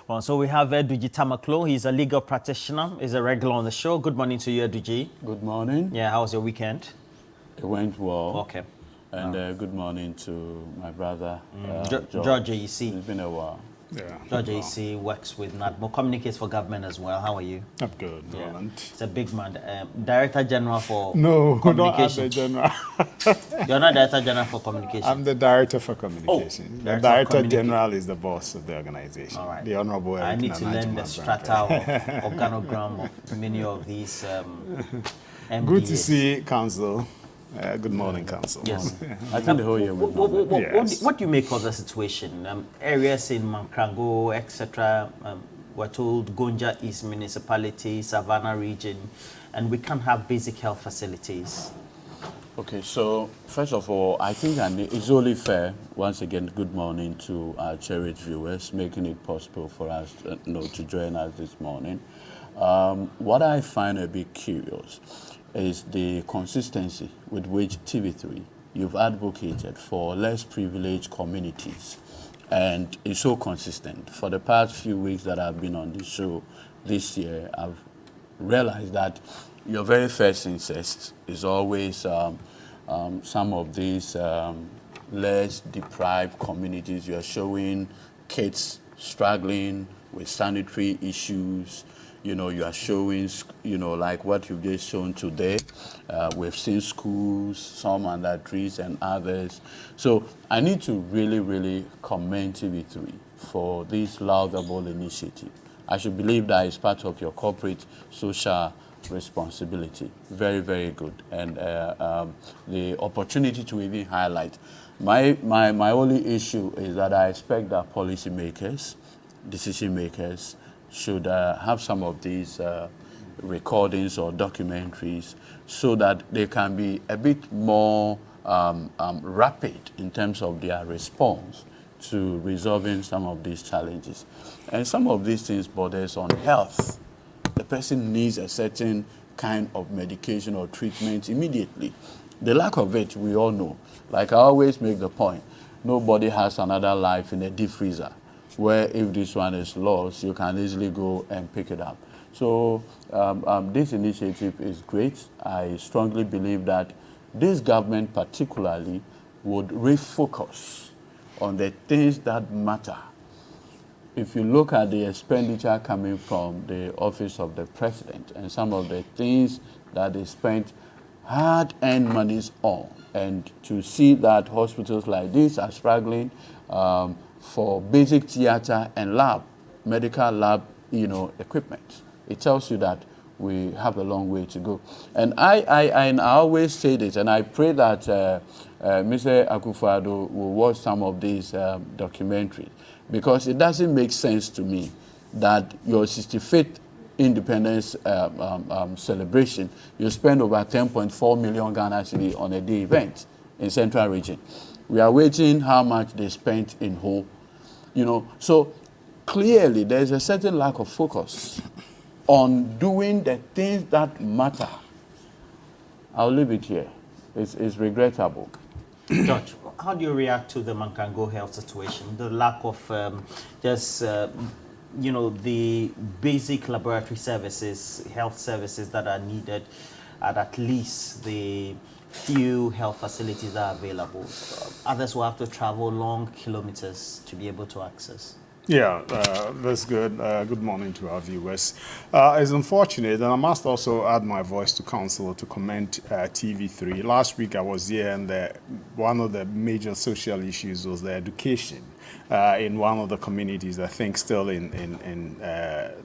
Well, so we have Eduji Tamaklo. He's a legal practitioner. He's a regular on the show. Good morning to you, Eduji. Good morning. Yeah, how was your weekend? It went well. Okay. And good morning to my brother, George AEC. It's been a while. Yeah. George AEC works with NADMO, communicates for government as well. How are you? I'm good, Roland. It's a big man. Director General for No, not Communication. the general. You're not Director General for Communication. I'm the director for communication. The Director of director general is the boss of the organization. All right. The Honorable I Eric need to learn the Nanaji strata Mabambe. of organogram of many of these MDAs. Good to see Council. Good morning, Council. Yes. I think the whole year went well. Yes. What do you make of the situation? Areas in Makango, etc., we're told Gonja East Municipality, Savannah region, and we can't have basic health facilities. Okay, so first of all, I think it's only fair, once again, good morning to our cherished viewers, making it possible for us to join us this morning. What I find a bit curious is the consistency with which TV3 you've advocated for less privileged communities, and it's so consistent. For the past few weeks that I've been on the show this year, I've realized that your very first insist is always some of these less deprived communities. You're showing kids struggling with sanitary issues. You know, you are showing, like what you've just shown today. We've seen schools, some under trees and others. So I need to really, really commend TV3 for this laudable initiative. I should believe that it's part of your corporate social responsibility. Very, very good. And the opportunity to even highlight. My only issue is that I expect that policymakers, decision makers, should have some of these recordings or documentaries so that they can be a bit more rapid in terms of their response to resolving some of these challenges. And some of these things borders on health. The person needs a certain kind of medication or treatment immediately. The lack of it, we all know. Like I always make the point, nobody has another life in a deep freezer, where if this one is lost, you can easily go and pick it up. So this initiative is great. I strongly believe that this government particularly would refocus on the things that matter. If you look at the expenditure coming from the office of the president and some of the things that they spent hard-earned monies on, and to see that hospitals like this are struggling for basic theater and medical lab, equipment. It tells you that we have a long way to go. And I always say this, and I pray that Mr. Akufo-Addo will watch some of these documentaries, because it doesn't make sense to me that your 65th independence celebration, you spend over 10.4 million Ghana cedi on a day event in Central Region. We are waiting how much they spent in whole. So clearly there's a certain lack of focus on doing the things that matter. I'll leave it here. It's regrettable. George, how do you react to the Makango health situation? The lack of the basic laboratory services, health services that are needed, at least the few health facilities that are available. Others will have to travel long kilometers to be able to access. Yeah, that's good. Good morning to our viewers. It's unfortunate, and I must also add my voice to counsel to comment TV3. Last week I was here, and one of the major social issues was the education in one of the communities, I think still in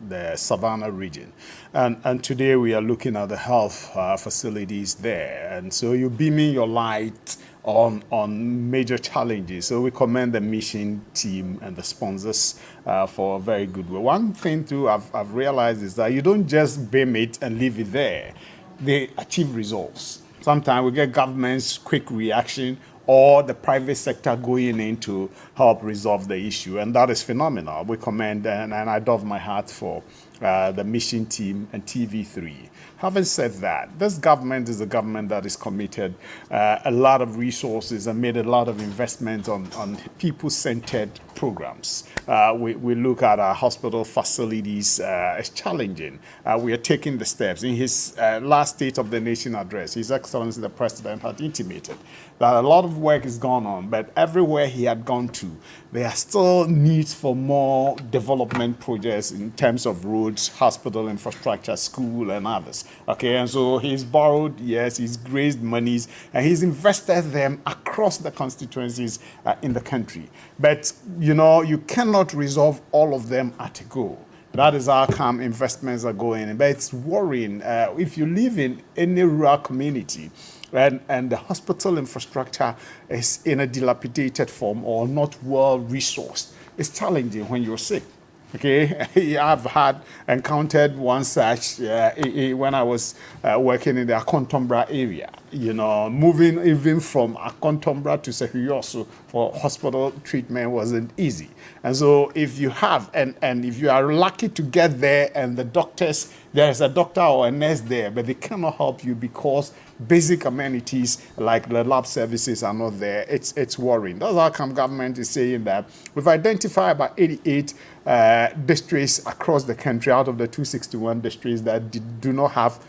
the Savannah region. And today we are looking at the health facilities there. And so you're beaming your light on major challenges. So we commend the mission team and the sponsors for a very good work. One thing too I've realized is that you don't just beam it and leave it there. They achieve results. Sometimes we get government's quick reaction or the private sector going in to help resolve the issue. And that is phenomenal. We commend and I doff my hat for the mission team and TV3. Having said that, this government is a government that is committed a lot of resources and made a lot of investments on people-centered programs. We look at our hospital facilities as challenging. We are taking the steps. In his last State of the Nation address, His Excellency the President had intimated that a lot of work is going on, but everywhere he had gone to, there are still needs for more development projects in terms of roads, hospital infrastructure, school, and others. Okay, and so he's borrowed, yes, he's raised monies, and he's invested them across the constituencies in the country. But, you know, you cannot resolve all of them at a go. That is how come investments are going. But it's worrying. If you live in any rural community, and the hospital infrastructure is in a dilapidated form or not well resourced, it's challenging when you're sick. Okay, I've encountered one such when I was working in the Akontombra area. You know, moving even from Akontombra to Sehuyoso for hospital treatment wasn't easy. And so if you have, and if you are lucky to get there and there's a doctor or a nurse there, but they cannot help you because basic amenities like the lab services are not there, it's worrying. That's how come government is saying that we've identified about 88 districts across the country out of the 261 districts that do not have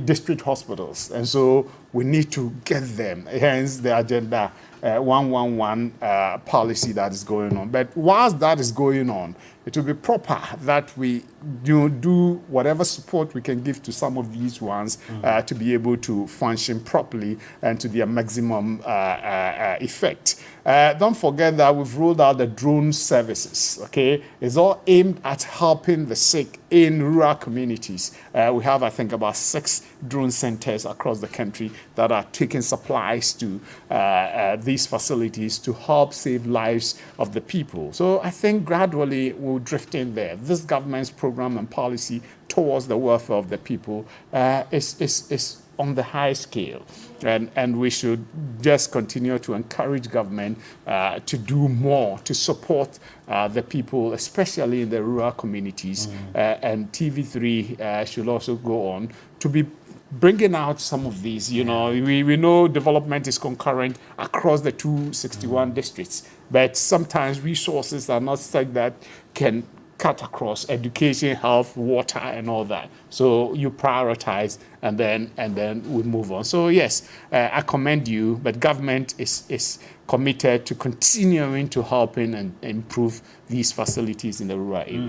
district hospitals. And so we need to get them, hence the agenda 111 policy that is going on. But whilst that is going on, it will be proper that we do whatever support we can give to some of these ones to be able to function properly and to their maximum effect. Don't forget that we've rolled out the drone services, okay? It's all aimed at helping the sick in rural communities. We have, I think, about 6 drone centers across the country that are taking supplies to these facilities to help save lives of the people. So I think gradually we'll drift in there. This government's program and policy towards the welfare of the people is on the high scale. And we should just continue to encourage government to do more to support the people, especially in the rural communities. And TV3 should also go on to be bringing out some of these. You know, we know development is concurrent across the 261 districts, but sometimes resources are not such that can cut across education, health, water, and all that. So you prioritize, and then we move on. So yes, I commend you, but government is committed to continuing to helping and improve these facilities in the rural areas.